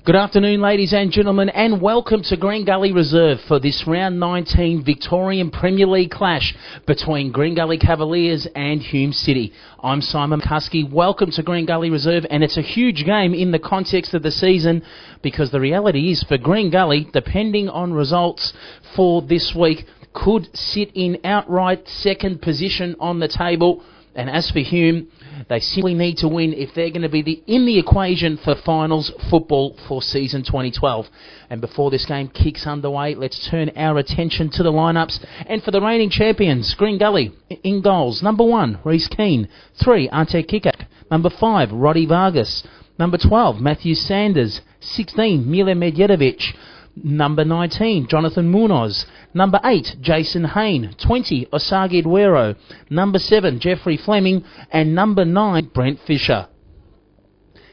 Good afternoon, ladies and gentlemen, and welcome to Green Gully Reserve for this Round 19 Victorian Premier League clash between Green Gully Cavaliers and Hume City. I'm Simon Husky. Welcome to Green Gully Reserve, and it's a huge game in the context of the season because the reality is for Green Gully, depending on results for this week, could sit in outright second position on the table. And as for Hume, they simply need to win if they're going to be in the equation for finals football for season 2012. And before this game kicks underway, let's turn our attention to the lineups. And for the reigning champions, Green Gully in goals. Number 1, Reece Keane. 3, Ante Kickoff. Number 5, Roddy Vargas. Number 12, Matthew Sanders. 16, Mile Medjedovic. Number 19, Jonathan Munoz. Number 8, Jason Hain. 20, Osagi Duero. Number 7, Jeffrey Fleming. And number 9, Brent Fisher.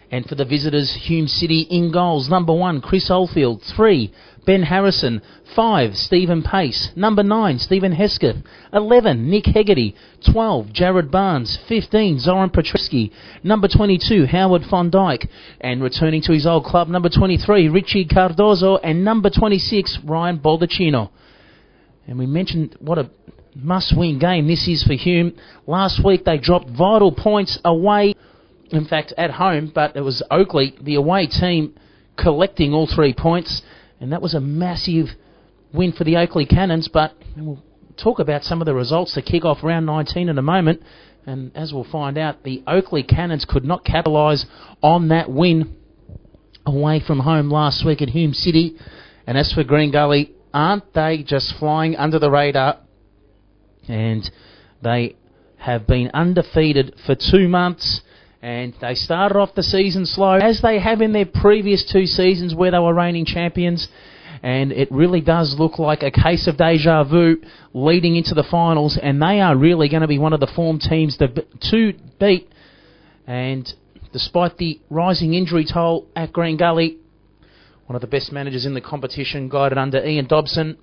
And for the visitors, Hume City in goals. Number 1, Chris Oldfield. 3, Ben Harrison. 5, Stephen Pace. Number 9, Stephen Hesketh. 11, Nick Hegarty. 12, Jared Barnes. 15, Zoran Petreski. Number 22, Howard Von Dyke. And returning to his old club, number 23, Richie Cardozo. And number 26, Ryan Baldacchino. And we mentioned what a must-win game this is for Hume. Last week they dropped vital points away, in fact at home, but it was Oakley, the away team, collecting all 3 points. And that was a massive win for the Oakley Cannons, but we'll talk about some of the results to kick off round 19 in a moment. And as we'll find out, the Oakley Cannons could not capitalise on that win away from home last week at Hume City. And as for Green Gully, aren't they just flying under the radar? And they have been undefeated for 2 months. And they started off the season slow, as they have in their previous 2 seasons where they were reigning champions. And it really does look like a case of deja vu leading into the finals. And they are really going to be one of the form teams to beat. And despite the rising injury toll at Green Gully, one of the best managers in the competition, guided under Ian Dobson.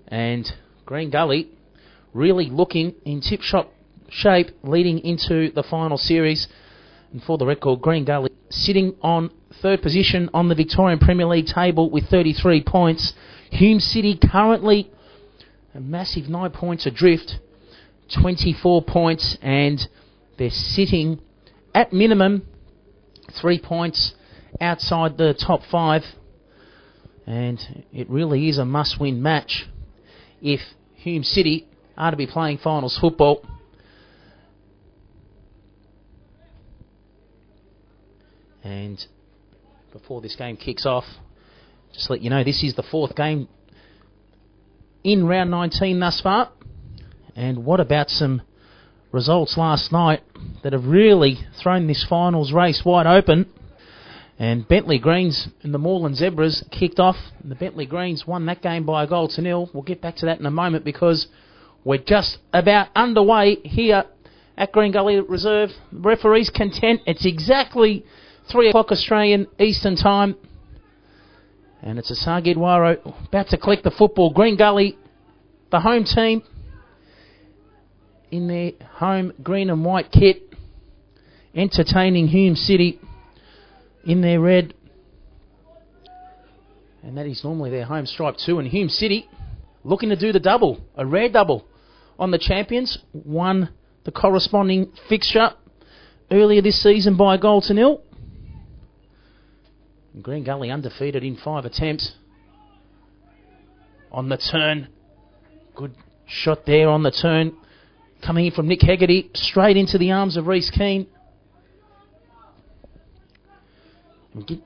And Green Gully really looking in tip-top shape leading into the final series. And for the record, Green Gully sitting on 3rd position on the Victorian Premier League table with 33 points. Hume City currently a massive 9 points adrift, 24 points, and they're sitting at minimum 3 points outside the top 5. And it really is a must-win match if Hume City are to be playing finals football. And before this game kicks off, just to let you know, this is the 4th game in round 19 thus far. And what about some results last night that have really thrown this finals race wide open? And Bentley Greens and the Moreland Zebras kicked off. And the Bentley Greens won that game by 1-0. We'll get back to that in a moment because we're just about underway here at Green Gully Reserve. The referee's content. It's exactly 3 o'clock Australian Eastern Time. And it's Osagi Duero about to collect the football. Green Gully, the home team, in their home green and white kit, entertaining Hume City in their red. And that is normally their home stripe too. And Hume City looking to do the double, a rare double on the champions. Won the corresponding fixture earlier this season by 1-0. Green Gully undefeated in 5 attempts. On the turn. Good shot there on the turn. Coming in from Nick Hegarty. Straight into the arms of Reece Keane.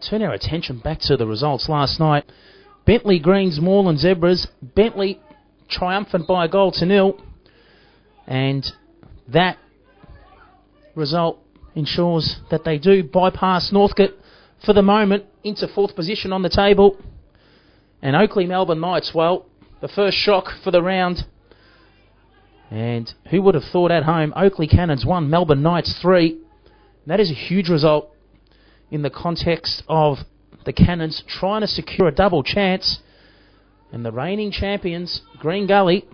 Turn our attention back to the results last night. Bentley Greens, Moreland Zebras. Bentley triumphant by 1-0. And that result ensures that they do bypass Northcote for the moment into 4th position on the table. And Oakley Melbourne Knights, well, the first shock for the round. And who would have thought at home, Oakley Cannons 1, Melbourne Knights 3. That is a huge result in the context of the Cannons trying to secure a double chance. And the reigning champions, Green Gully,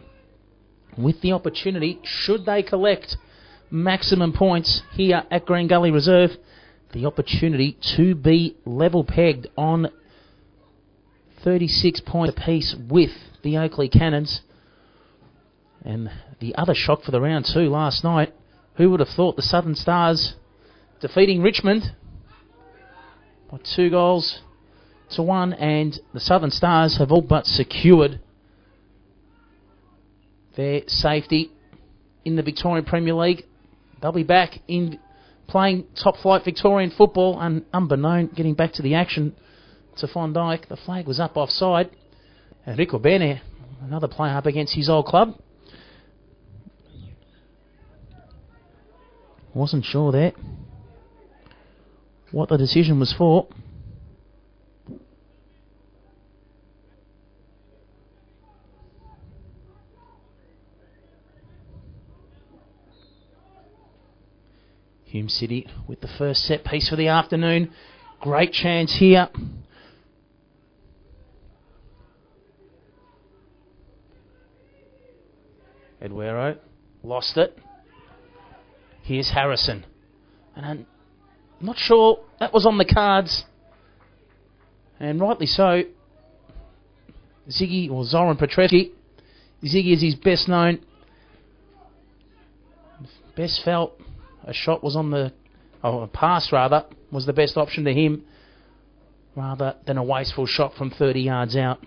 with the opportunity, should they collect maximum points here at Green Gully Reserve, the opportunity to be level pegged on 36 points apiece with the Oakley Cannons. And the other shock for the round 2 last night, who would have thought the Southern Stars defeating Richmond by 2-1, and the Southern Stars have all but secured their safety in the Victorian Premier League. They'll be back in playing top-flight Victorian football, and unbeknown, getting back to the action to Fondike. The flag was up offside. And Rico Bene, another player up against his old club. Wasn't sure there what the decision was for. Hume City with the first set piece for the afternoon. Great chance here. Eduero lost it. Here's Harrison. And I'm not sure that was on the cards. And rightly so. Ziggy, or Zoran Petreski. Ziggy is his best known. Best felt a shot was on the... a pass rather, was the best option to him, rather than a wasteful shot from 30 yards out.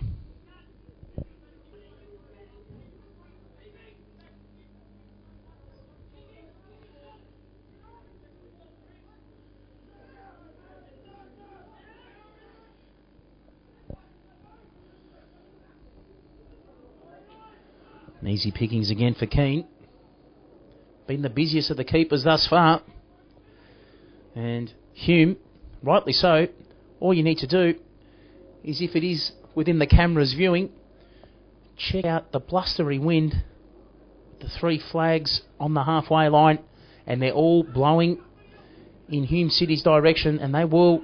And easy pickings again for Keane. Been the busiest of the keepers thus far. And Hume, rightly so, all you need to do is, if it is within the camera's viewing, check out the blustery wind, the 3 flags on the halfway line, and they're all blowing in Hume City's direction, and they will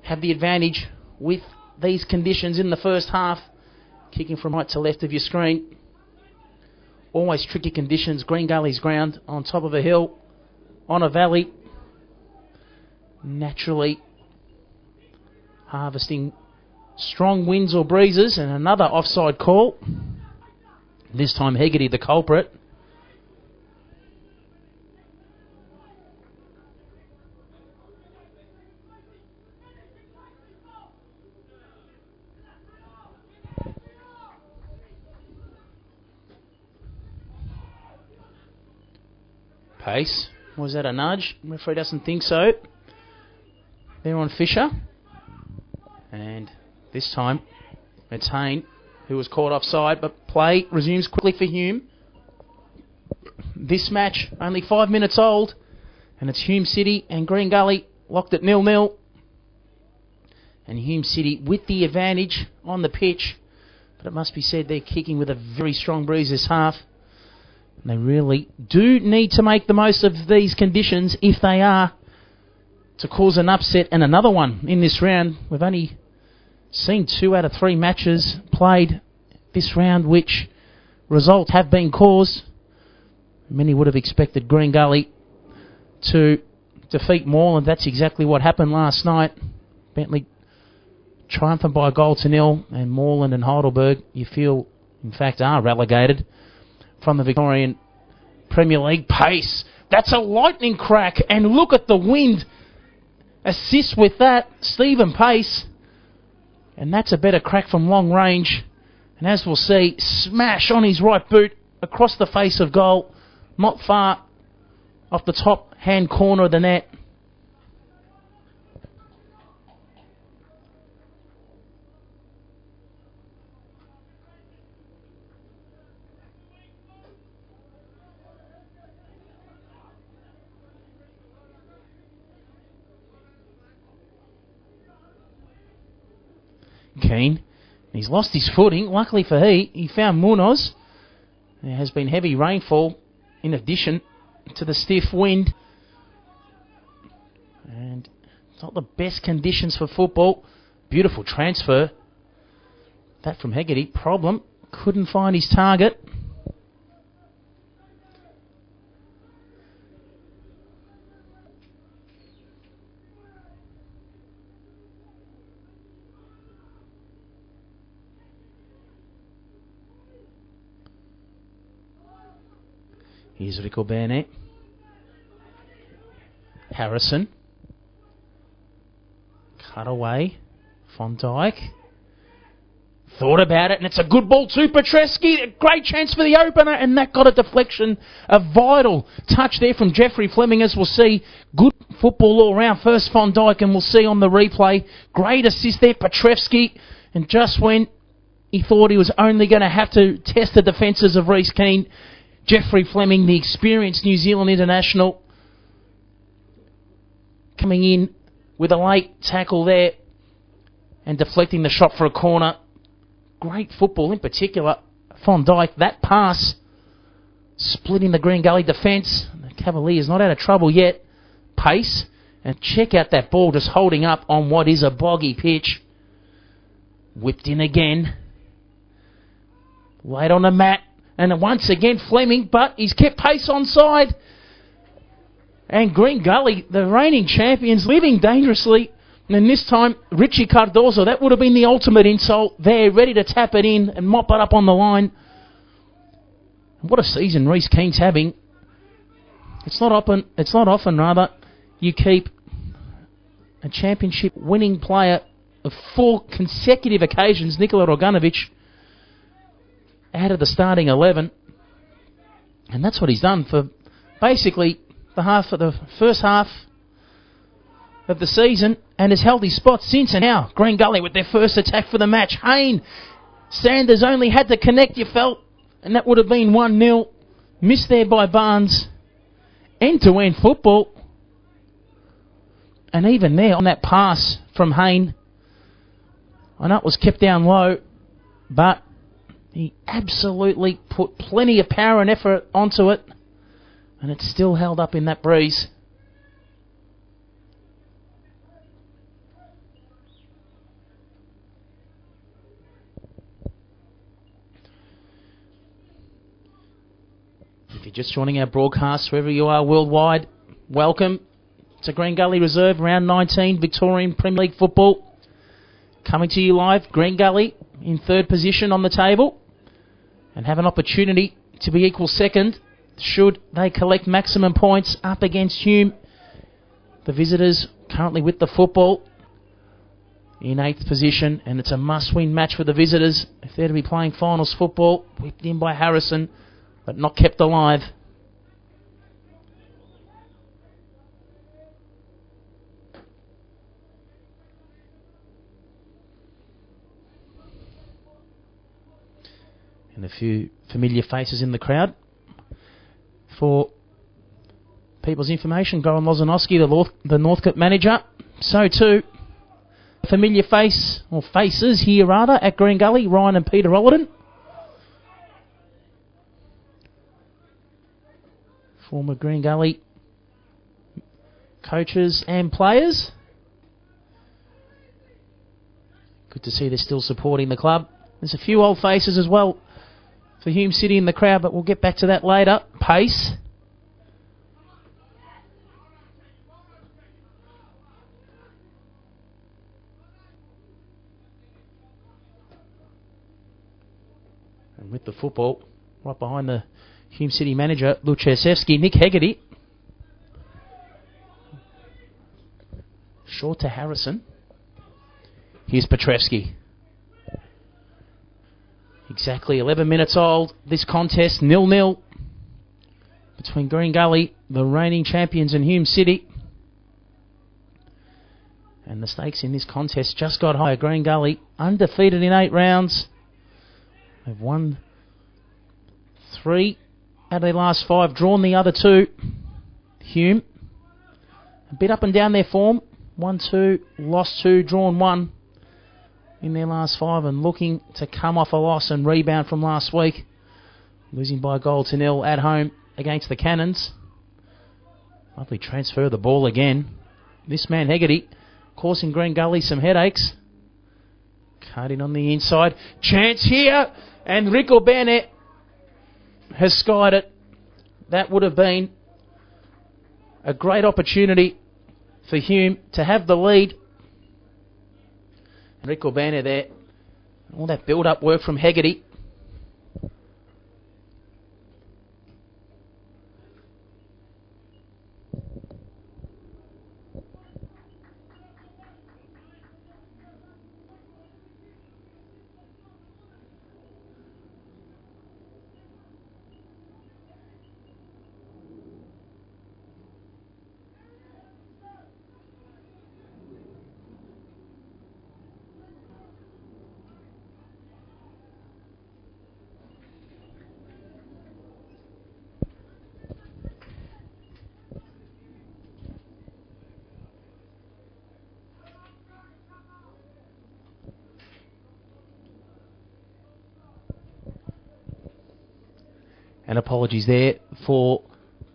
have the advantage with these conditions in the first half. Kicking from right to left of your screen. Always tricky conditions. Green Gully's ground on top of a hill, on a valley. Naturally harvesting strong winds or breezes, and another offside call. This time Hegarty the culprit. Pace. Was that a nudge? Referee doesn't think so. They're on Fisher. And this time it's Hayne who was caught offside, but play resumes quickly for Hume. This match only 5 minutes old, and it's Hume City and Green Gully locked at 0-0. And Hume City with the advantage on the pitch, but it must be said they're kicking with a very strong breeze this half. They really do need to make the most of these conditions if they are to cause an upset and another one in this round. We've only seen 2 out of 3 matches played this round which results have been caused. Many would have expected Green Gully to defeat Moreland. That's exactly what happened last night. Bentley triumphant by a 0-0, and Moreland and Heidelberg, you feel, in fact, are relegated from the Victorian Premier League. Pace. That's a lightning crack, and look at the wind. Assist with that, Stephen Pace. And that's a better crack from long range. And as we'll see, smash on his right boot across the face of goal, not far off the top hand corner of the net. Keane. He's lost his footing. Luckily for he found Munoz. There has been heavy rainfall in addition to the stiff wind. And it's not the best conditions for football. Beautiful transfer. That from Hegarty. Problem, couldn't find his target. Here's Rico Burnett. Harrison. Cut away. Von Dijk. Thought about it, and it's a good ball to Petreski. A great chance for the opener, and that got a deflection. A vital touch there from Jeffrey Fleming, as we'll see. Good football all round. First Von Dijk, and we'll see on the replay. Great assist there, Petreski. And just when he thought he was only going to have to test the defences of Reece Keane, Jeffrey Fleming, the experienced New Zealand international, coming in with a late tackle there and deflecting the shot for a corner. Great football, in particular, Von Dijk. That pass, splitting the Green Gully defence. The Cavaliers not out of trouble yet. Pace, and check out that ball just holding up on what is a boggy pitch. Whipped in again. Laid on the mat. And once again Fleming, but he's kept pace onside. And Green Gully, the reigning champions, living dangerously. And this time, Richie Cardozo, that would have been the ultimate insult there, ready to tap it in and mop it up on the line. What a season Reece Keane's having. It's not often, you keep a championship winning player of 4 consecutive occasions, Nikola Roganovic, out of the starting 11. And that's what he's done for basically the first half of the season, and has held his spot since. And now Green Gully with their first attack for the match. Hayne, Sanders only had to connect, you felt, and that would have been 1-0. Missed there by Barnes. End-to-end football. And even there on that pass from Hayne, I know it was kept down low, but he absolutely put plenty of power and effort onto it, and it's still held up in that breeze. If you're just joining our broadcast, wherever you are worldwide, welcome to Green Gully Reserve, round 19, Victorian Premier League football. Coming to you live, Green Gully in third position on the table, and have an opportunity to be equal second should they collect maximum points up against Hume. The visitors currently with the football in 8th position, and it's a must-win match for the visitors if they're to be playing finals football. Whipped in by Harrison, but not kept alive. And a few familiar faces in the crowd. For people's information, Goran Lozanowski, the Northcote manager. So too, familiar face, or faces here rather, at Green Gully, Ryan and Peter Ollerton. Former Green Gully coaches and players. Good to see they're still supporting the club. There's a few old faces as well for Hume City in the crowd, but we'll get back to that later. Pace. And with the football, right behind the Hume City manager, Luchesevsky, Nick Hegarty. Short to Harrison. Here's Petreski. Exactly 11 minutes old. This contest, 0-0. Between Green Gully, the reigning champions, and Hume City. And the stakes in this contest just got higher. Green Gully, undefeated in 8 rounds. They've won 3 out of their last 5, drawn the other 2. Hume, a bit up and down their form. 1-2, lost 2, drawn 1 in their last 5, and looking to come off a loss and rebound from last week, losing by a goal to 0 at home against the Cannons. Lovely transfer of the ball again. This man Hegarty causing Green Gully some headaches. Cut in on the inside. Chance here, and Rico Burnett has skied it. That would have been a great opportunity for Hume to have the lead. Rico Burnett there. All that build-up work from Hegarty. And apologies there for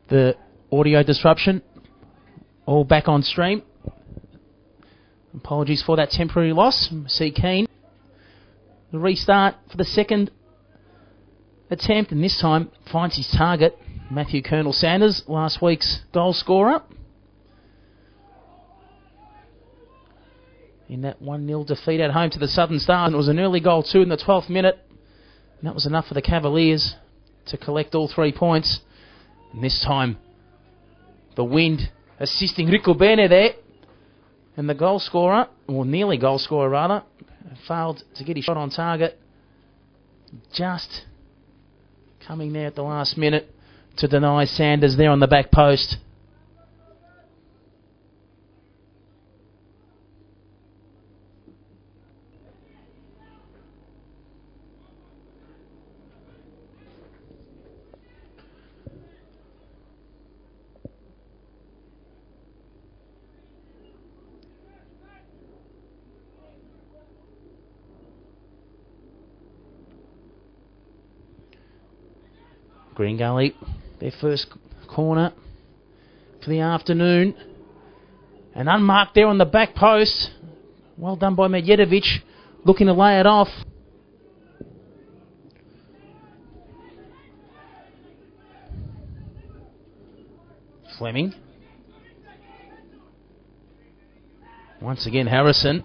the audio disruption. All back on stream. Apologies for that temporary loss. See Keane. The restart for the second attempt, and this time finds his target, Matthew Colonel Sanders, last week's goal scorer. In that 1-0 defeat at home to the Southern Stars, and it was an early goal too in the 12th minute. And that was enough for the Cavaliers to collect all 3 points. And this time, the wind assisting Rico Bene there. And the goal scorer, or nearly goal scorer rather, failed to get his shot on target. Just coming there at the last minute to deny Sanders there on the back post. Green Gully, their first corner for the afternoon. And unmarked there on the back post. Well done by Medjedovic, looking to lay it off. Fleming. Once again, Harrison.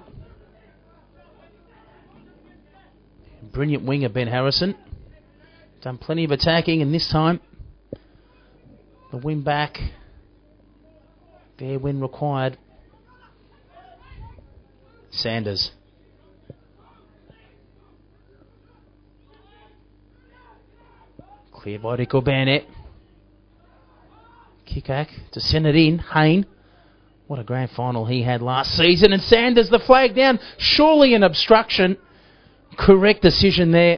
Brilliant winger, Ben Harrison. Done plenty of attacking, and this time the win back there when required. Sanders. Cleared by Rico Bene. Kickack to send it in. Hayne. What a grand final he had last season. And Sanders, the flag down. Surely an obstruction. Correct decision there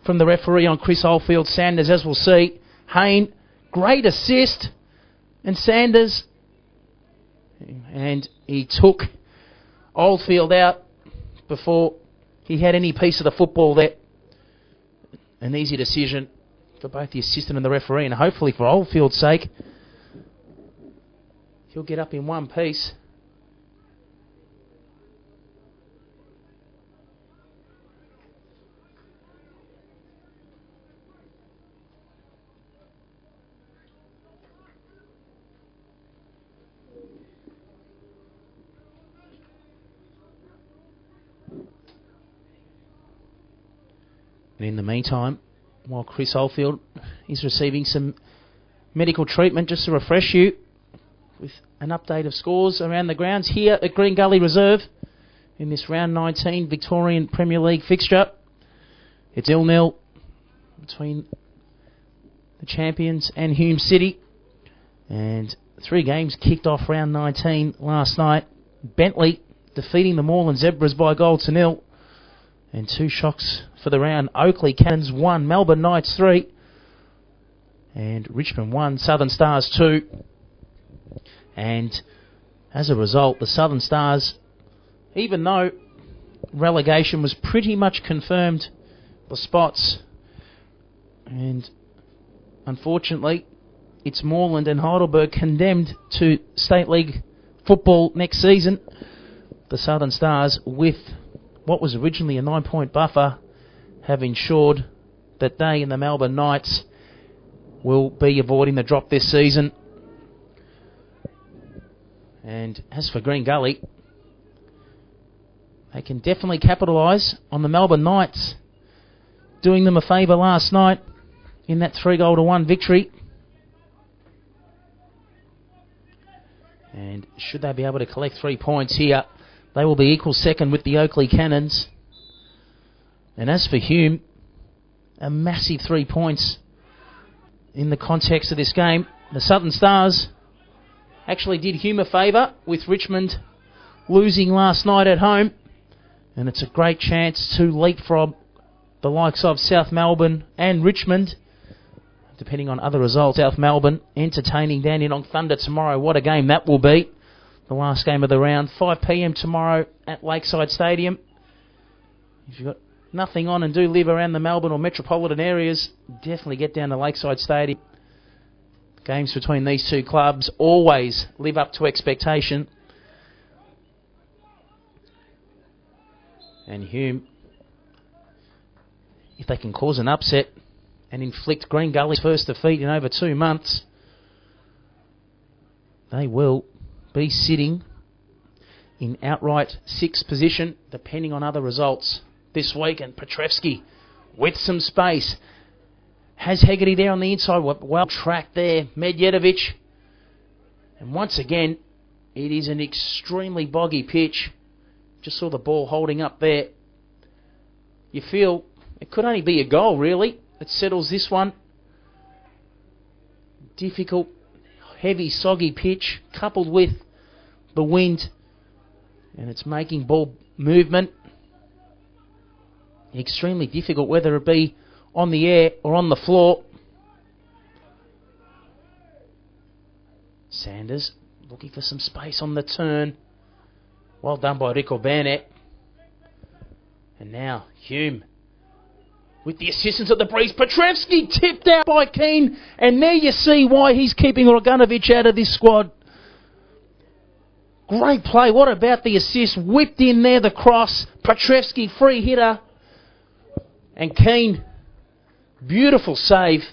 from the referee on Chris Oldfield. Sanders, as we'll see. Hayne, great assist. And Sanders, and he took Oldfield out before he had any piece of the football there. An easy decision for both the assistant and the referee, and hopefully for Oldfield's sake, he'll get up in one piece. And in the meantime, while Chris Oldfield is receiving some medical treatment, just to refresh you with an update of scores around the grounds here at Green Gully Reserve in this round 19 Victorian Premier League fixture. It's 0-0 between the champions and Hume City, and 3 games kicked off round 19 last night. Bentley defeating the Moreland Zebras by 1-0. And 2 shocks for the round. Oakley Cannons 1, Melbourne Knights 3. And Richmond 1, Southern Stars 2. And as a result, the Southern Stars, even though relegation was pretty much confirmed for spots, and unfortunately, it's Moreland and Heidelberg condemned to State League football next season. The Southern Stars, with what was originally a 9-point buffer, have ensured that they and the Melbourne Knights will be avoiding the drop this season. And as for Green Gully, they can definitely capitalise on the Melbourne Knights doing them a favour last night in that 3-1 victory. And should they be able to collect 3 points here, they will be equal second with the Oakley Cannons. And as for Hume, a massive 3 points in the context of this game. The Southern Stars actually did Hume a favour with Richmond losing last night at home. And it's a great chance to leapfrog the likes of South Melbourne and Richmond, depending on other results. South Melbourne entertaining Dandenong Thunder tomorrow. What a game that will be. The last game of the round, 5 p.m. tomorrow at Lakeside Stadium. If you've got nothing on and do live around the Melbourne or metropolitan areas, definitely get down to Lakeside Stadium. Games between these two clubs always live up to expectation. And Hume, if they can cause an upset and inflict Green Gully's first defeat in over 2 months, they will be sitting in outright 6th position, depending on other results this week. And Petrevsky with some space has Hegarty there on the inside. Well tracked there, Medjedovic. And once again, it is an extremely boggy pitch. Just saw the ball holding up there. You feel it could only be a goal, really. It settles this one. Difficult, heavy, soggy pitch, coupled with the wind. And it's making ball movement extremely difficult, whether it be on the air or on the floor. Sanders looking for some space on the turn. Well done by Rico Burnett. And now Hume with the assistance of the breeze. Petrevsky tipped out by Keane. And there you see why he's keeping Roganovic out of this squad. Great play. What about the assist? Whipped in there, the cross. Petrevsky, free hitter. And Keane, beautiful save.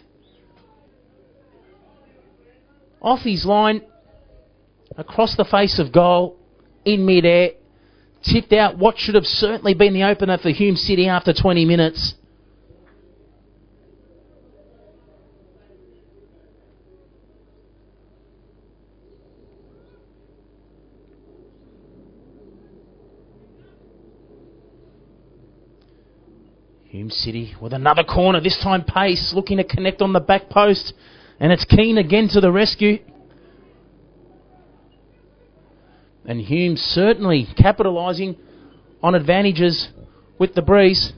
Off his line, across the face of goal, in mid-air. Tipped out what should have certainly been the opener for Hume City after 20 minutes. Hume City with another corner, this time Pace looking to connect on the back post, and it's Keane again to the rescue. And Hume certainly capitalising on advantages with the breeze.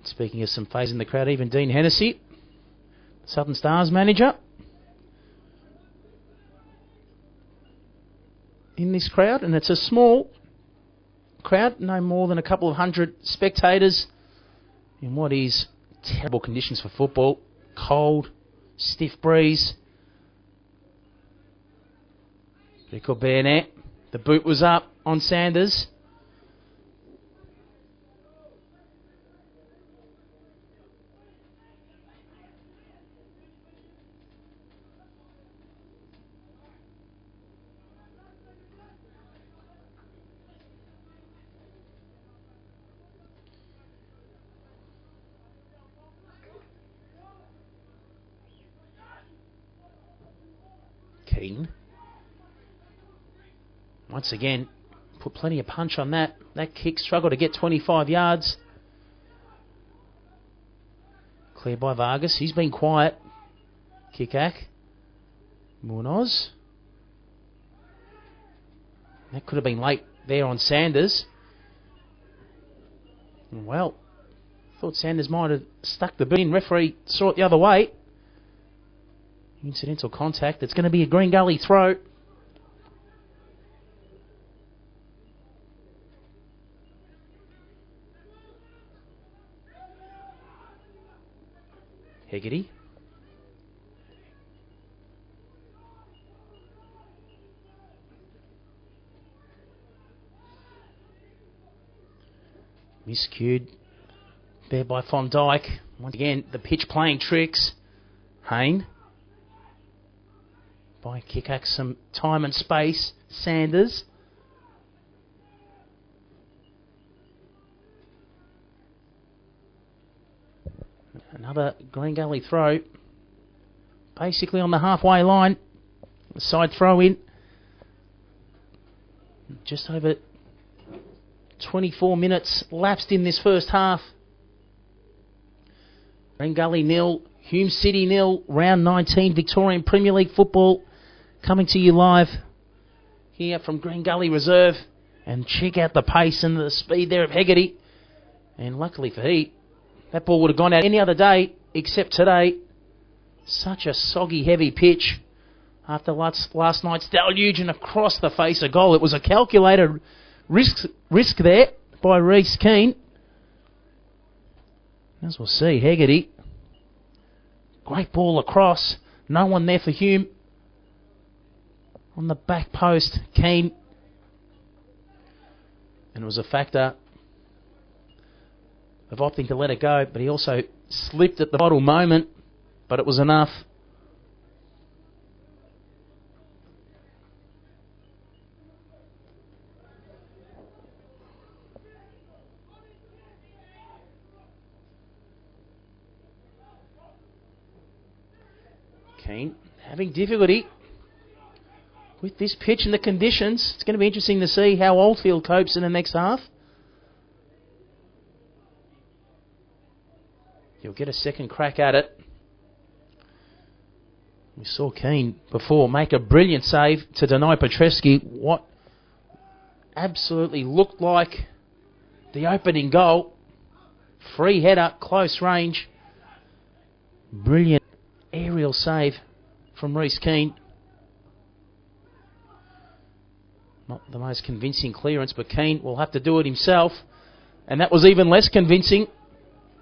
Speaking of some phase in the crowd, even Dean Hennessy, Southern Stars manager, in this crowd, and it's a small crowd, no more than a couple of hundred spectators in what is terrible conditions for football. Cold, stiff breeze. Rico Burnett, the boot was up on Sanders. Keane. Once again, put plenty of punch on that. That kick struggled to get 25 yards. Cleared by Vargas. He's been quiet. Kickack. Munoz. That could have been late there on Sanders. Well, thought Sanders might have stuck the boot in. Referee saw it the other way. Incidental contact. It's going to be a Green Gully throw. Hegarty. Miscued there by Von Dyke. Once again, the pitch playing tricks. Hayne. By Kickack, some time and space. Sanders. Another Green Gully throw. Basically on the halfway line. Side throw in. Just over 24 minutes lapsed in this first half. Green Gully 0, Hume City 0, round 19 Victorian Premier League football coming to you live here from Green Gully Reserve. And check out the pace and the speed there of Hegarty. And luckily for Heat, that ball would have gone out any other day except today. Such a soggy, heavy pitch after last night's deluge and across the face of goal. It was a calculated risk there by Reece Keane. As we'll see, Hegarty. Great ball across. No one there for Hume. On the back post, Keane. And it was a factor of opting to let it go, but he also slipped at the vital moment, but it was enough. Keane having difficulty with this pitch and the conditions. It's going to be interesting to see how Oldfield copes in the next half. He'll get a second crack at it. We saw Keane before make a brilliant save to deny Petrescu what absolutely looked like the opening goal. Free header, close range. Brilliant aerial save from Reece Keane. Not the most convincing clearance, but Keane will have to do it himself. And that was even less convincing.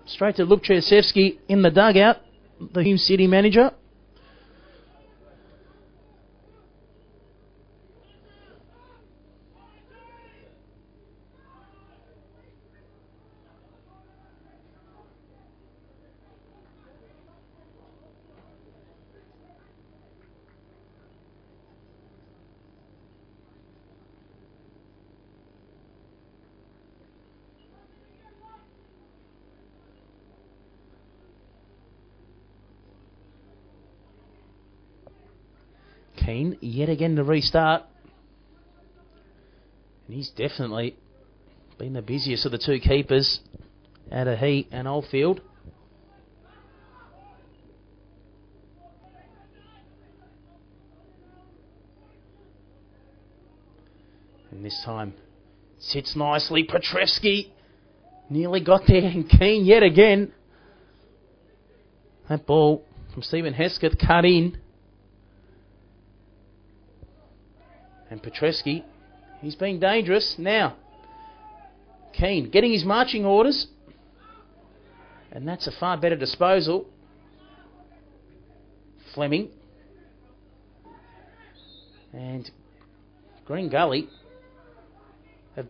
Straight to Lukchevsky in the dugout, the Hume City manager. Keane yet again to restart. And he's definitely been the busiest of the two keepers out of Heat and Oldfield. And this time sits nicely. Petrescu nearly got there, and Keane yet again. That ball from Stephen Hesketh cut in. And Petrescu, he's been dangerous. Now, Keane getting his marching orders. And that's a far better disposal. Fleming. And Green Gully have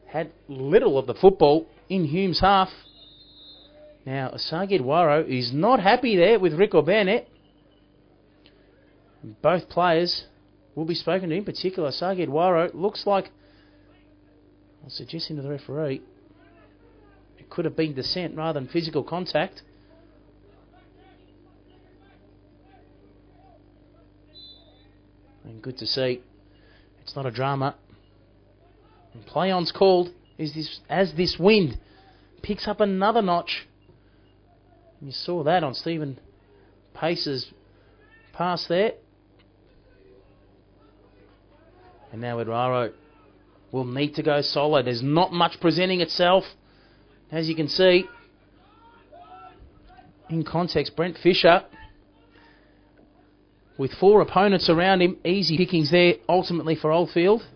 had little of the football in Hume's half. Now, Asagi Dwaro is not happy there with Rico Burnett. Both players will be spoken to. In particular, Asagi Dwaro looks like, I'm suggesting to the referee, it could have been dissent rather than physical contact. And good to see it's not a drama. And play on's called as this wind picks up another notch. And you saw that on Stephen Pace's pass there. And now Eduardo will need to go solo. There's not much presenting itself. As you can see, in context, Brent Fisher, with 4 opponents around him, easy pickings there, ultimately for Oldfield.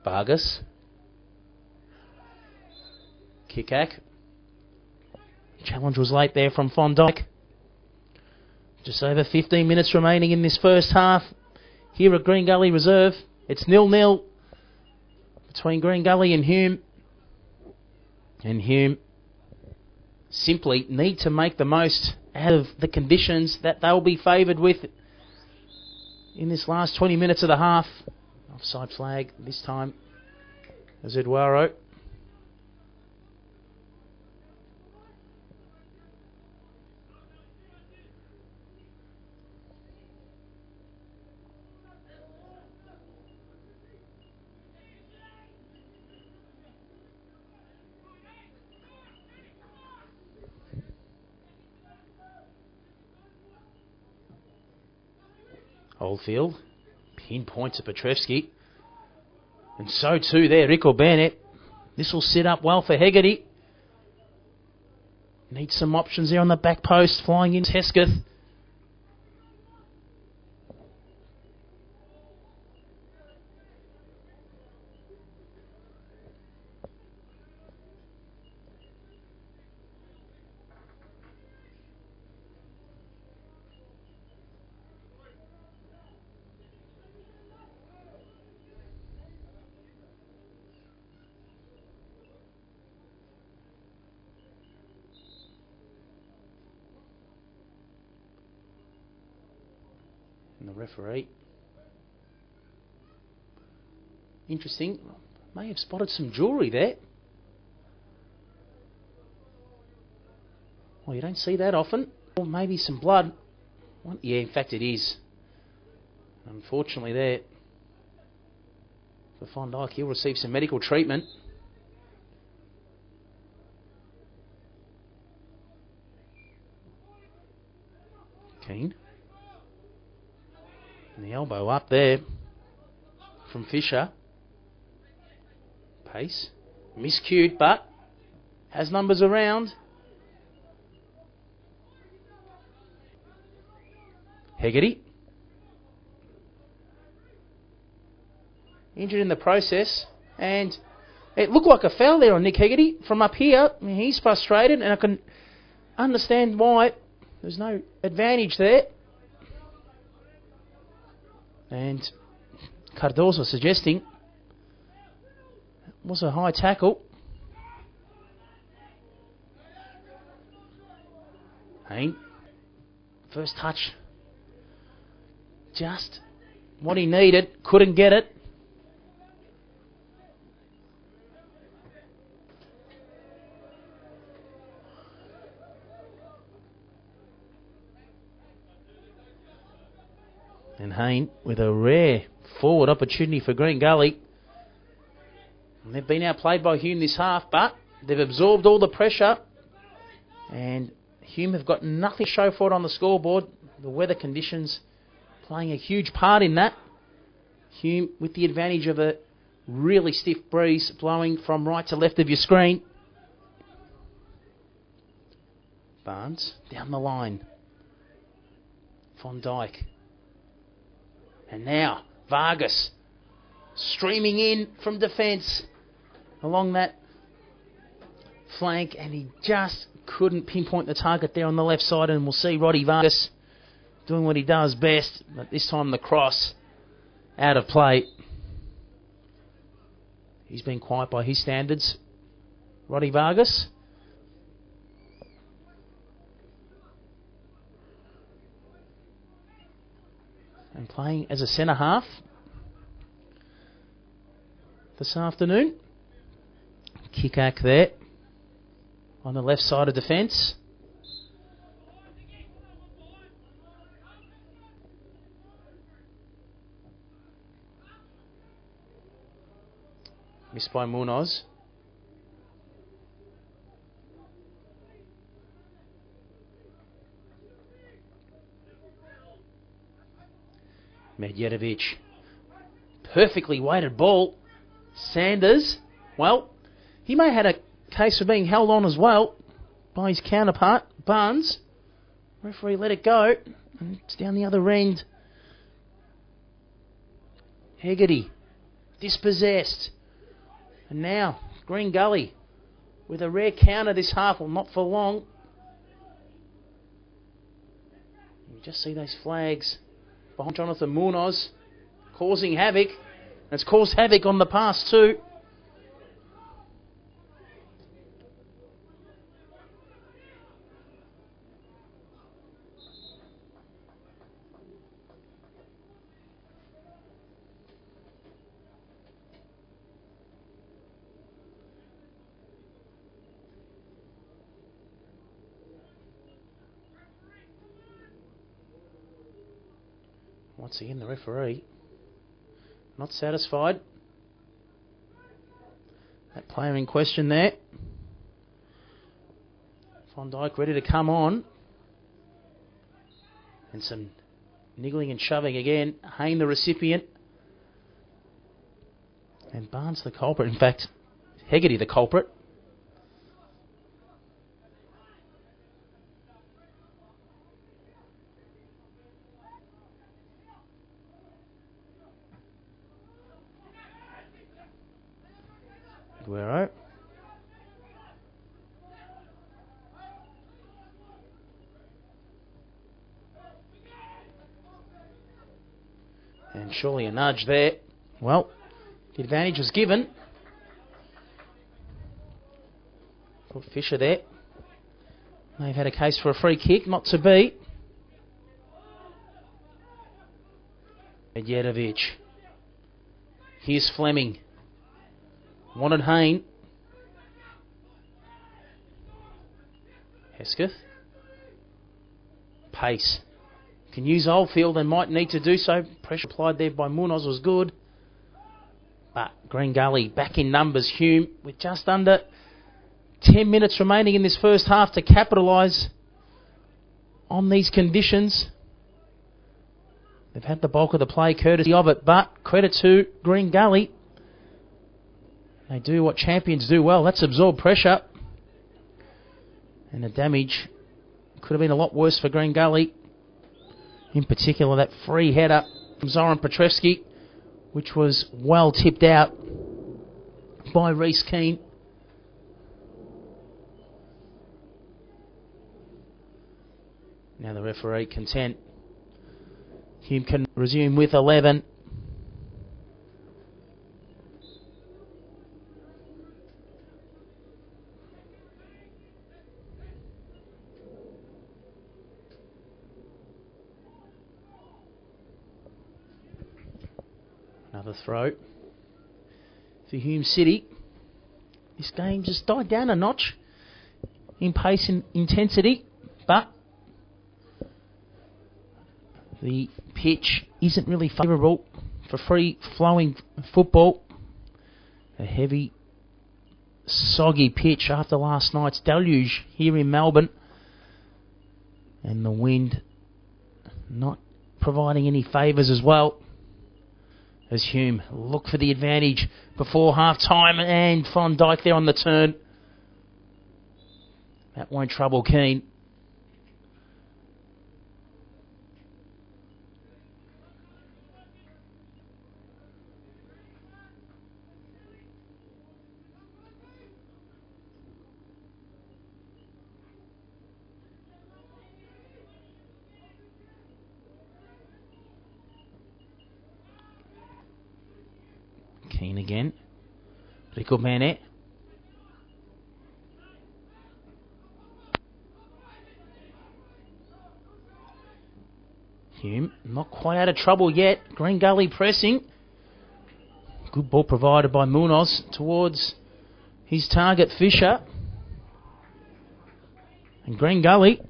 Vargas. Kickack. Challenge was late there from Fondike. Just over 15 minutes remaining in this first half here at Green Gully Reserve. It's 0-0 between Green Gully and Hume. And Hume simply need to make the most out of the conditions that they'll be favoured with in this last 20 minutes of the half. Offside flag this time as Eduardo. Oldfield. Pinpoint to Petrevsky. And so too there, Rico Bennett. This will sit up well for Hegarty. Needs some options there on the back post. Flying in Tesketh. And the referee. Interesting. May have spotted some jewellery there. Well, you don't see that often. Or maybe some blood. Yeah, in fact it is. Unfortunately there. For Fondike, he'll receive some medical treatment. Keane. And the elbow up there from Fisher. Pace. Miscued, but has numbers around. Hegarty. Injured in the process. And it looked like a foul there on Nick Hegarty from up here. I mean, he's frustrated, and I can understand why. There's no advantage there. And Cardozo suggesting it was a high tackle. Hayne. First touch. Just what he needed. Couldn't get it. And Hayne with a rare forward opportunity for Green Gully. And they've been outplayed by Hume this half, but they've absorbed all the pressure. And Hume have got nothing to show for it on the scoreboard. The weather conditions playing a huge part in that. Hume with the advantage of a really stiff breeze blowing from right to left of your screen. Barnes down the line. Fondike. And now, Vargas streaming in from defence along that flank, and he just couldn't pinpoint the target there on the left side, and we'll see Roddy Vargas doing what he does best, but this time the cross out of play. He's been quiet by his standards. Roddy Vargas. And playing as a centre half this afternoon. Kickack there on the left side of defence. Missed by Munoz. Medjedovic. Perfectly weighted ball. Sanders. Well, he may have had a case of being held on as well by his counterpart, Barnes. Referee let it go. And it's down the other end. Hegarty. Dispossessed. And now, Green Gully with a rare counter this half. Well, not for long. You just see those flags behind Jonathan Munoz, causing havoc. And it's caused havoc on the pass too. Once again, the referee not satisfied. That player in question there. Fondike ready to come on. And some Niggling and shoving again. Hayne the recipient. And Barnes the culprit. In fact, Hegarty the culprit. Guerrero. And surely a nudge there. Well, the advantage was given. Put Fisher there. They've had a case for a free kick, not to be. Medjedovic. Here's Fleming. Wanted Hayne. Hesketh. Pace. Can use Oldfield and might need to do so. Pressure applied there by Munoz was good. But Green Gully back in numbers. Hume with just under 10 minutes remaining in this first half to capitalise on these conditions. They've had the bulk of the play courtesy of it, but credit to Green Gully. They do what champions do well. That's absorb pressure. And the damage could have been a lot worse for Green Gully. In particular, that free header from Zoran Petrevski, which was well tipped out by Reece Keane. Now the referee content. Hume can resume with 11. Another throw for Hume City. This game just died down a notch in pace and intensity, but the pitch isn't really favourable for free-flowing football. A heavy, soggy pitch after last night's deluge here in Melbourne. And the wind not providing any favours as well. As Hume look for the advantage before half-time, and Von Dijk there on the turn. That won't trouble Keane. Keane again. Pretty good man there. Hume not quite out of trouble yet. Green Gully pressing. Good ball provided by Munoz towards his target Fisher. And Green Gully.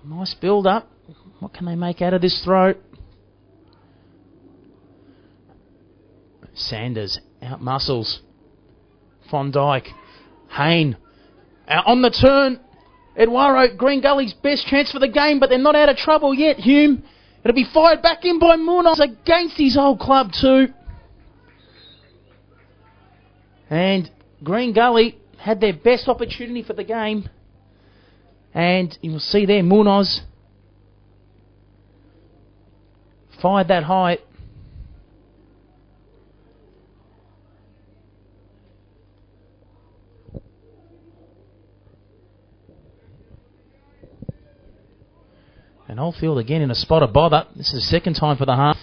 Nice build up. What can they make out of this throw? Sanders out muscles. Von Dijk. Hayne out on the turn. Eduardo, Green Gully's best chance for the game, but they're not out of trouble yet. Hume. It'll be fired back in by Munoz against his old club too. And Green Gully had their best opportunity for the game. And you will see there Munoz fired that high. And Oldfield again in a spot of bother. This is the second time for the half.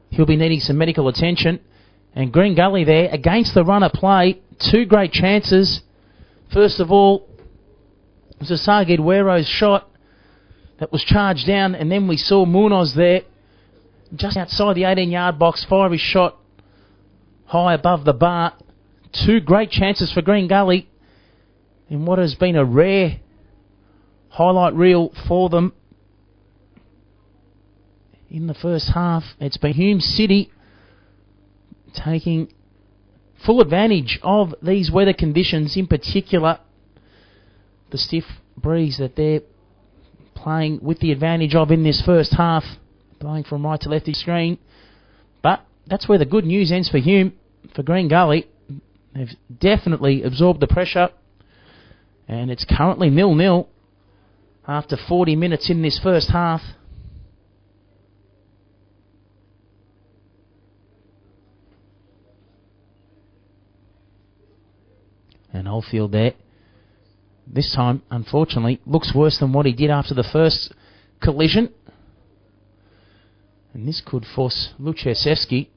He'll be needing some medical attention. And Green Gully there against the run of play. Two great chances. First of all, it was Asagi Eduardo's shot that was charged down. And then we saw Munoz there just outside the 18-yard box fire his shot high above the bar. Two great chances for Green Gully in what has been a rare highlight reel for them. In the first half, it's been Hume City taking full advantage of these weather conditions, in particular the stiff breeze that they're playing with the advantage of in this first half, playing from right to left of the screen. But that's where the good news ends for Hume, for Green Gully. They've definitely absorbed the pressure, and it's currently 0-0 after 40 minutes in this first half. And Oldfield there, this time, unfortunately, looks worse than what he did after the first collision. And this could force Luchesevsky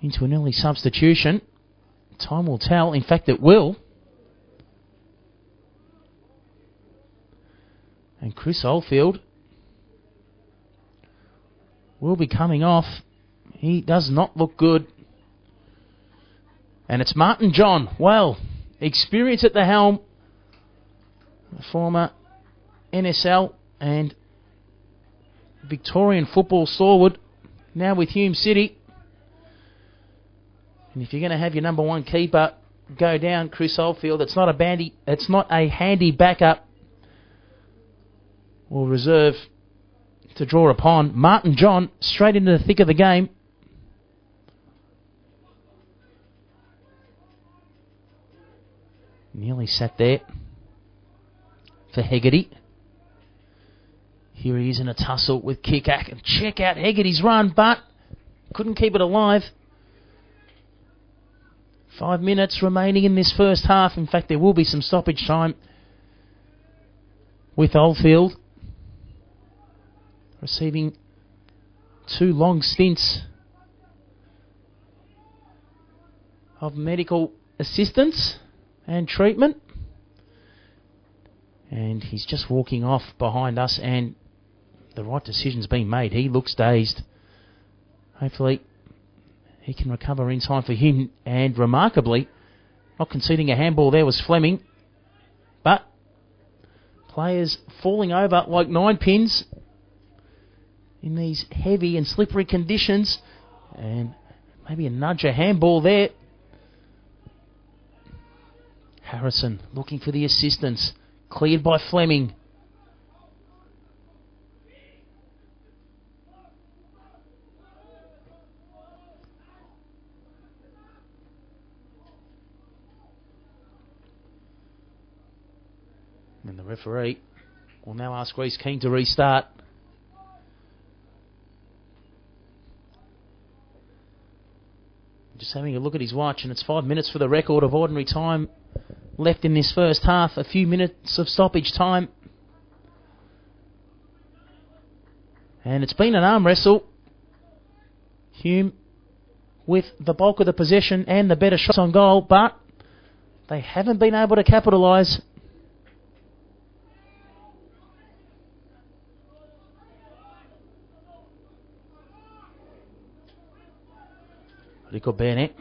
into an early substitution. Time will tell. In fact, it will. And Chris Oldfield will be coming off. He does not look good. And it's Martin John. Well, experience at the helm. Former NSL and Victorian football stalwart. Now with Hume City. And if you're going to have your number one keeper go down, Chris Oldfield, it's not a handy backup or reserve to draw upon. Martin John straight into the thick of the game. Nearly sat there for Hegarty. Here he is in a tussle with Kickoff. And check out Hegarty's run, but couldn't keep it alive. 5 minutes remaining in this first half. In fact, there will be some stoppage time with Oldfield receiving 2 long stints of medical assistance and treatment. And he's just walking off behind us, and the right decision's been made. He looks dazed. Hopefully he can recover in time for him. And remarkably, not conceding a handball there was Fleming. But players falling over like 9 pins in these heavy and slippery conditions. And maybe a nudge, a handball there. Harrison looking for the assistance. Cleared by Fleming. And the referee will now ask Reece Keane to restart. Just having a look at his watch, and it's 5 minutes for the record of ordinary time left in this first half. A few minutes of stoppage time. And it's been an arm wrestle. Hume with the bulk of the possession and the better shots on goal, but they haven't been able to capitalise. Rico Burnett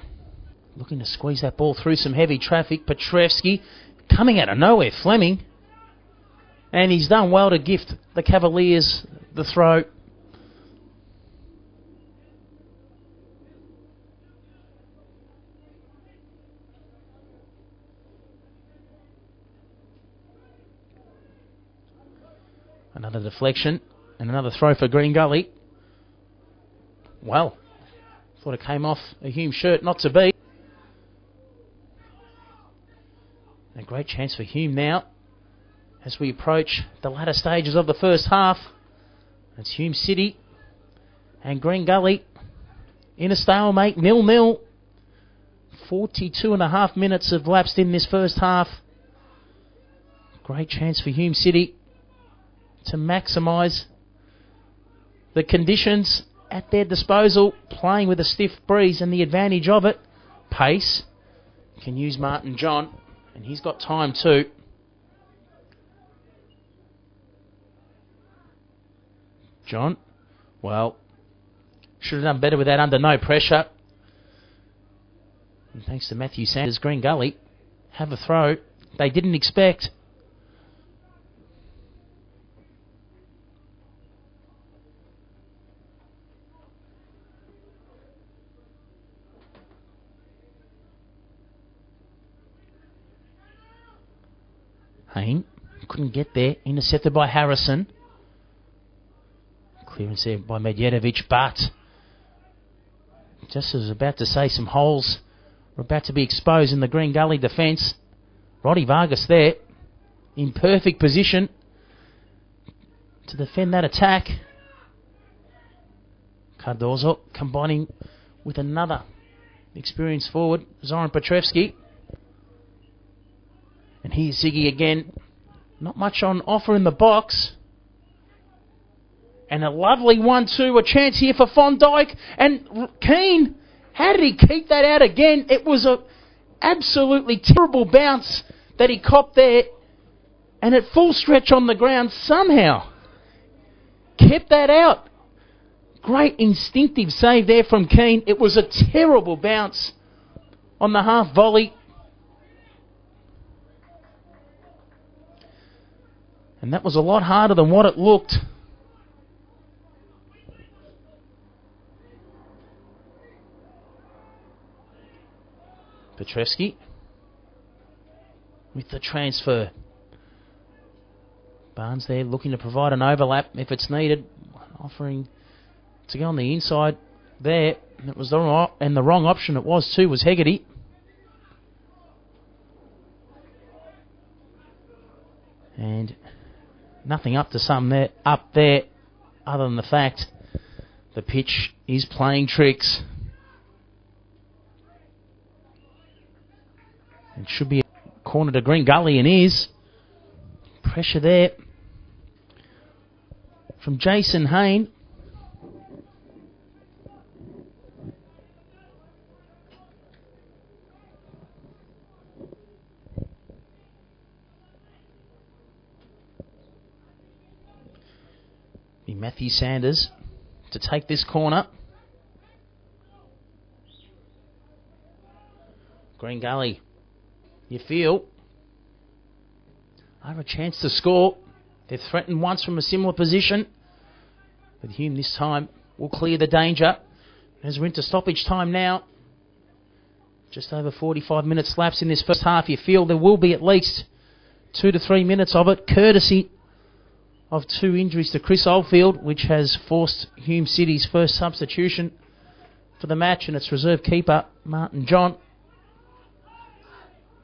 looking to squeeze that ball through some heavy traffic. Petrevsky coming out of nowhere. Fleming. And he's done well to gift the Cavaliers the throw. Another deflection and another throw for Green Gully. Well, thought it came off a Hume shirt, not to be. A great chance for Hume now as we approach the latter stages of the first half. It's Hume City and Green Gully in a stalemate, 0-0. 42.5 minutes have lapsed in this first half. Great chance for Hume City to maximise the conditions at their disposal, playing with a stiff breeze and the advantage of it. Pace can use Martin John, and he's got time too. John, well, should have done better with that under no pressure. And thanks to Matthew Sanders, Green Gully have a throw they didn't expect. Hayne Couldn't get there. Intercepted by Harrison. Clearance there by Medjedovic, but just as about to say, some holes were about to be exposed in the Green Gully defence. Roddy Vargas there in perfect position to defend that attack. Cardozo combining with another experienced forward, Zoran Petrevski. And here's Ziggy again. Not much on offer in the box. And a lovely 1-2, a chance here for Fondijk. And Keane, how did he keep that out again? It was a absolutely terrible bounce that he copped there. And at full stretch on the ground, somehow kept that out. Great instinctive save there from Keane. It was a terrible bounce on the half volley. And that was a lot harder than what it looked. Petrevski with the transfer. Barnes there looking to provide an overlap if it's needed. Offering to go on the inside there. It was the wrong option. It was too, was Hegarty. And nothing up there other than the fact the pitch is playing tricks. It should be a corner to Green Gully and is. Pressure there from Jason Hayne. Be Matthew Sanders to take this corner. Green Gully, you feel, have a chance to score. They've threatened once from a similar position. But Hume this time will clear the danger. As we're into stoppage time now, just over 45 minutes lapse in this first half. You feel there will be at least 2 to 3 minutes of it, courtesy of 2 injuries to Chris Oldfield, which has forced Hume City's first substitution for the match, and its reserve keeper, Martin John,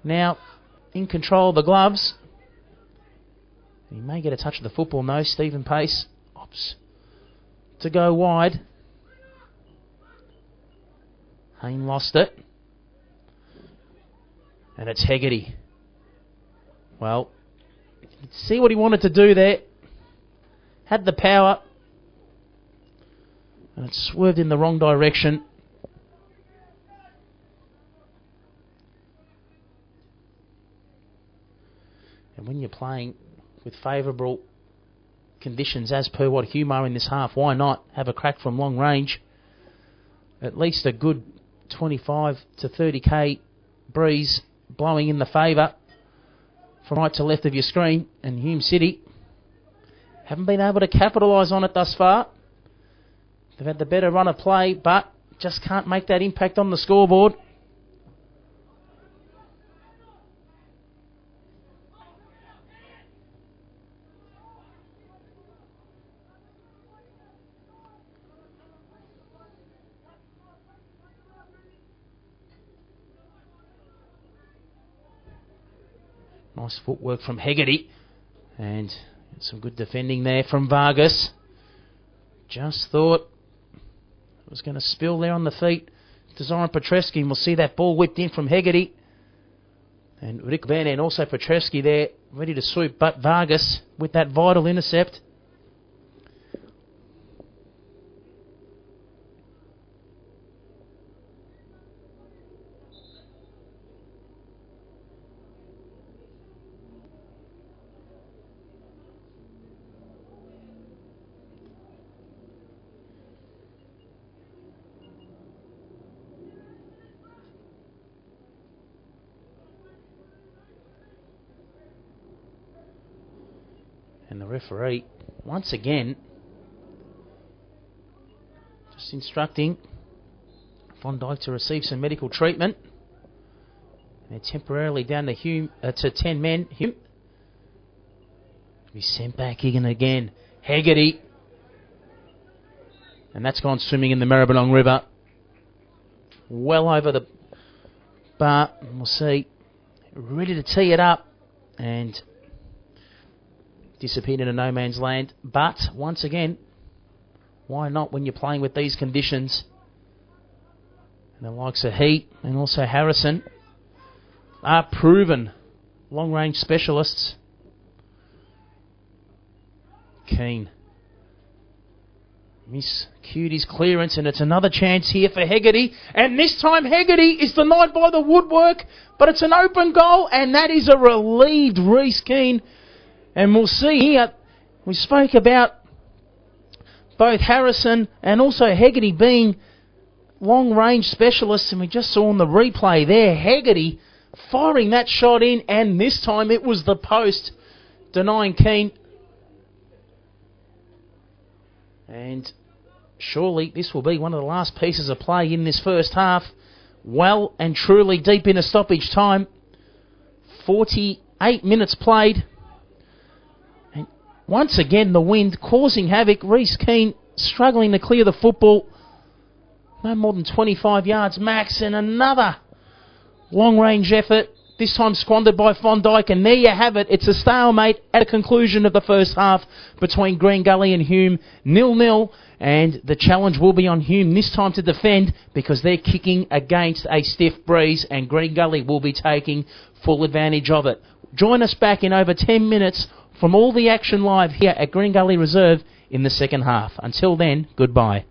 now in control of the gloves. He may get a touch of the football, no. Stephen Pace opts to go wide. Hayne lost it. And it's Hegarty. Well, see what he wanted to do there. Had the power. And it swerved in the wrong direction. And when you're playing with favourable conditions as per what Hume are in this half, why not have a crack from long range? At least a good 25 to 30k breeze blowing in the favour from right to left of your screen, and Hume City haven't been able to capitalise on it thus far. They've had the better run of play, but just can't make that impact on the scoreboard. Nice footwork from Hegarty. And some good defending there from Vargas. Just thought it was going to spill there on the feet to Zoran Petrevski. And we'll see that ball whipped in from Hegarty. And Rick Van and also Petrevski there ready to swoop. But Vargas with that vital intercept. And the referee, once again, just instructing Fondijk to receive some medical treatment. They're temporarily down to 10 men. Hume Be sent back in again. Hegarty. And that's gone swimming in the Maribyrnong River. Well over the bar. We'll see. Ready to tee it up. And disappeared into no man's land. But, once again, why not when you're playing with these conditions? And the likes of Heat and also Harrison are proven long-range specialists. Keane miscued his clearance, and it's another chance here for Hegarty. And this time Hegarty is denied by the woodwork, but it's an open goal, and that is a relieved Reece Keane. And we'll see here, we spoke about both Harrison and also Hegarty being long-range specialists, and we just saw on the replay there, Hegarty firing that shot in, and this time it was the post, denying Keane. And surely this will be one of the last pieces of play in this first half. Well and truly deep into stoppage time. 48 minutes played. And once again the wind causing havoc. Reece Keane struggling to clear the football. No more than 25 yards max, and another long-range effort. This time squandered by Fondike, and there you have it. It's a stalemate at the conclusion of the first half between Green Gully and Hume, 0-0, and the challenge will be on Hume this time to defend because they're kicking against a stiff breeze, and Green Gully will be taking full advantage of it. Join us back in over 10 minutes from all the action live here at Green Gully Reserve in the second half. Until then, goodbye.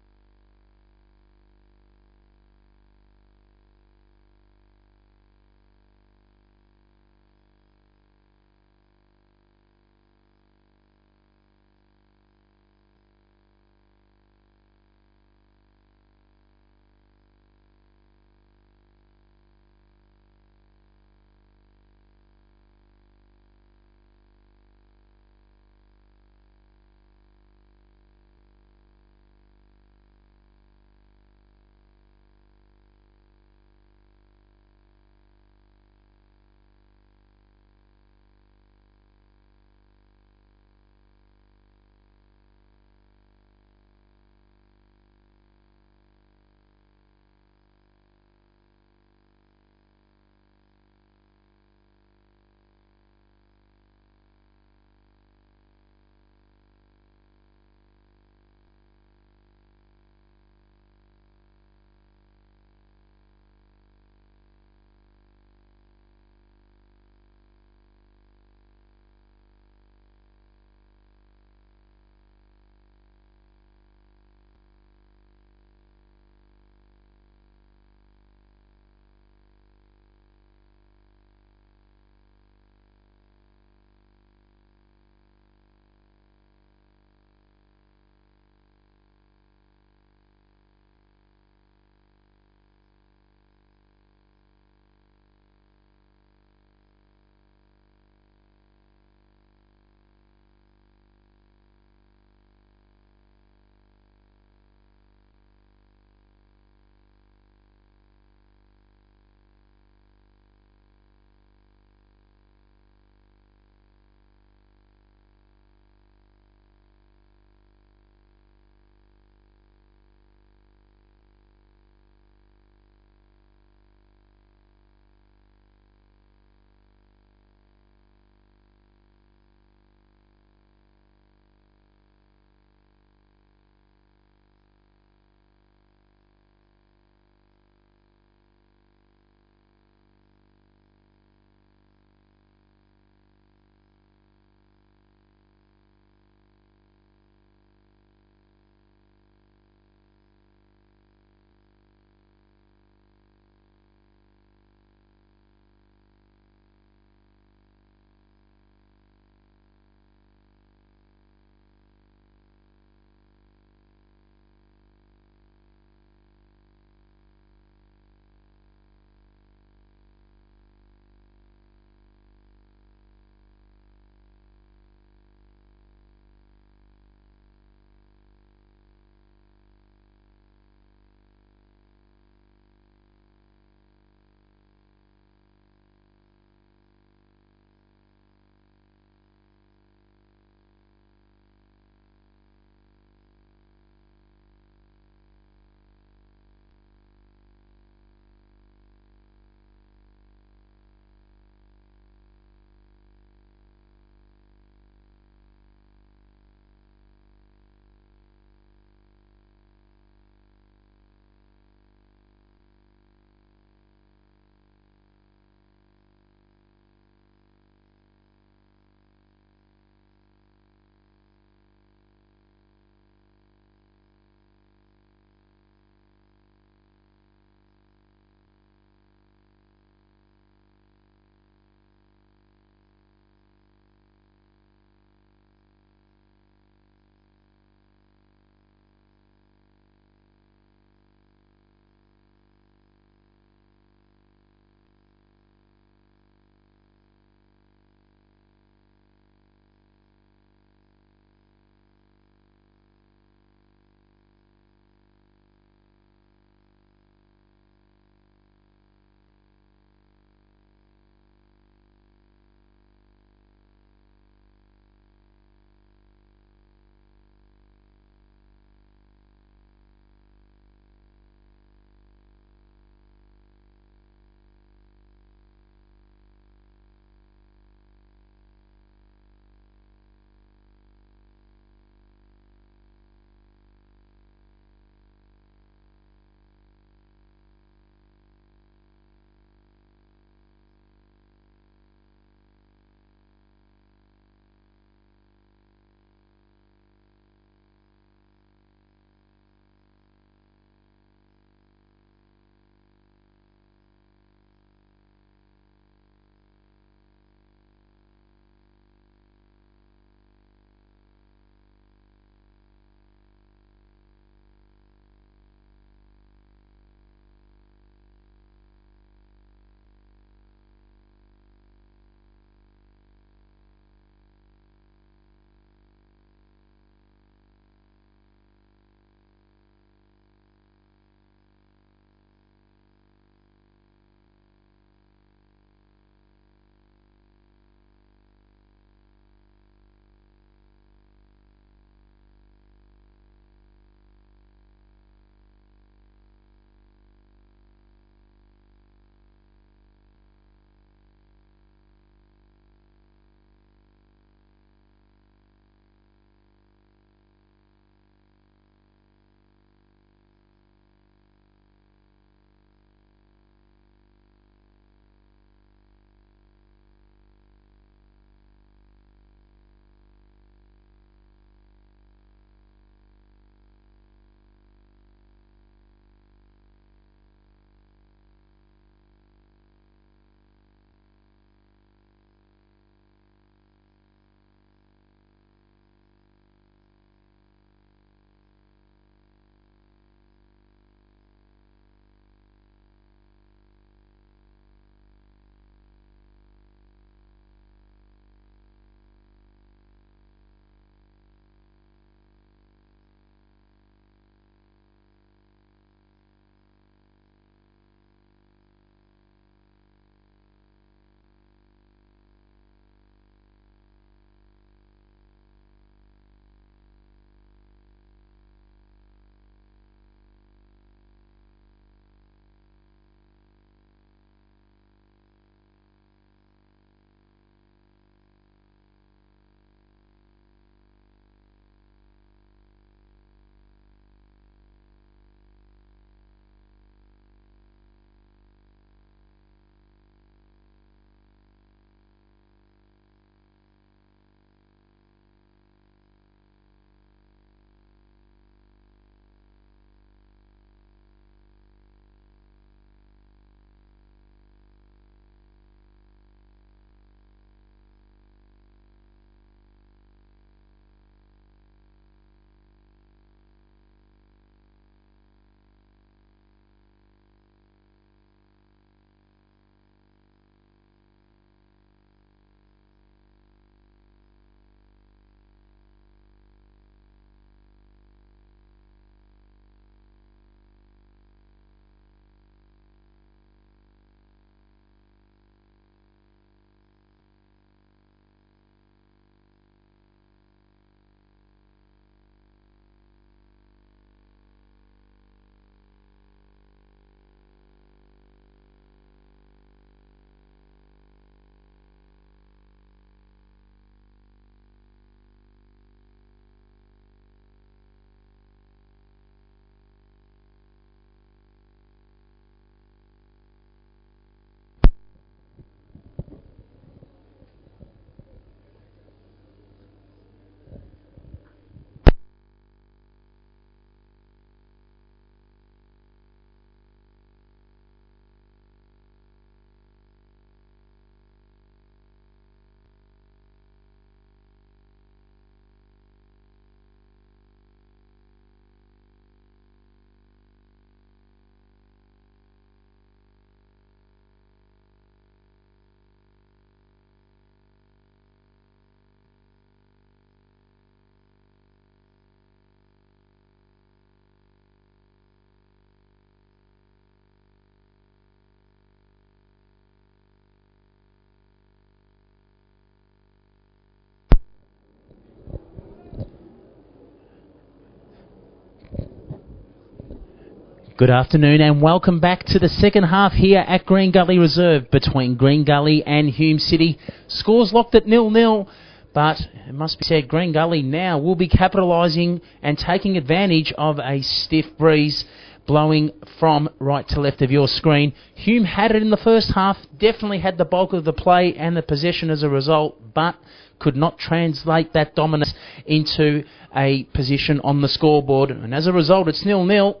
Good afternoon and welcome back to the second half here at Green Gully Reserve between Green Gully and Hume City. Scores locked at 0-0, but it must be said Green Gully now will be capitalising and taking advantage of a stiff breeze blowing from right to left of your screen. Hume had it in the first half, definitely had the bulk of the play and the possession as a result, but could not translate that dominance into a position on the scoreboard. And as a result, it's 0-0.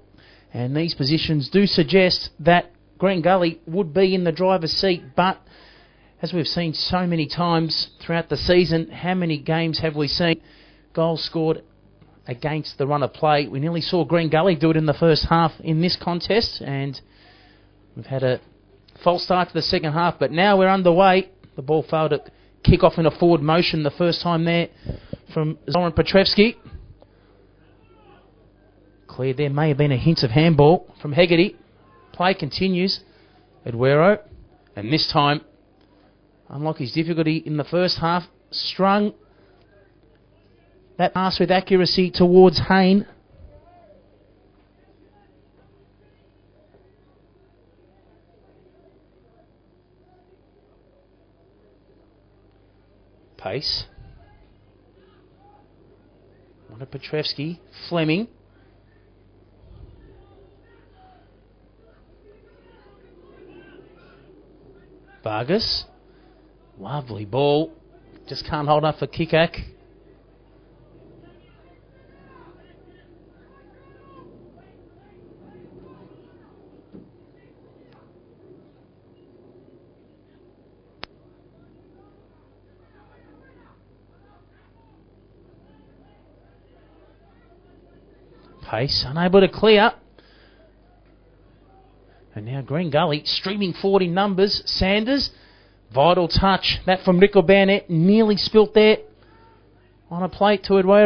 And these positions do suggest that Green Gully would be in the driver's seat, but as we've seen so many times throughout the season, how many games have we seen goals scored against the run of play? We nearly saw Green Gully do it in the first half in this contest, and we've had a false start to the second half, but now we're underway. The ball failed to kick off in a forward motion the first time there from Zoran Petrevsky. Clear, there may have been a hint of handball from Hegarty. Play continues. Eduero, and this time, unlike his difficulty in the first half, strung that pass with accuracy towards Hayne. Pace. One of Petrevsky. Fleming. Vargas. Lovely ball. Just can't hold up for Kickoff. Pace unable to clear. And now Green Gully streaming forward in numbers. Sanders, vital touch. That from Rico Barnett, nearly spilt there on a plate to Eduardo.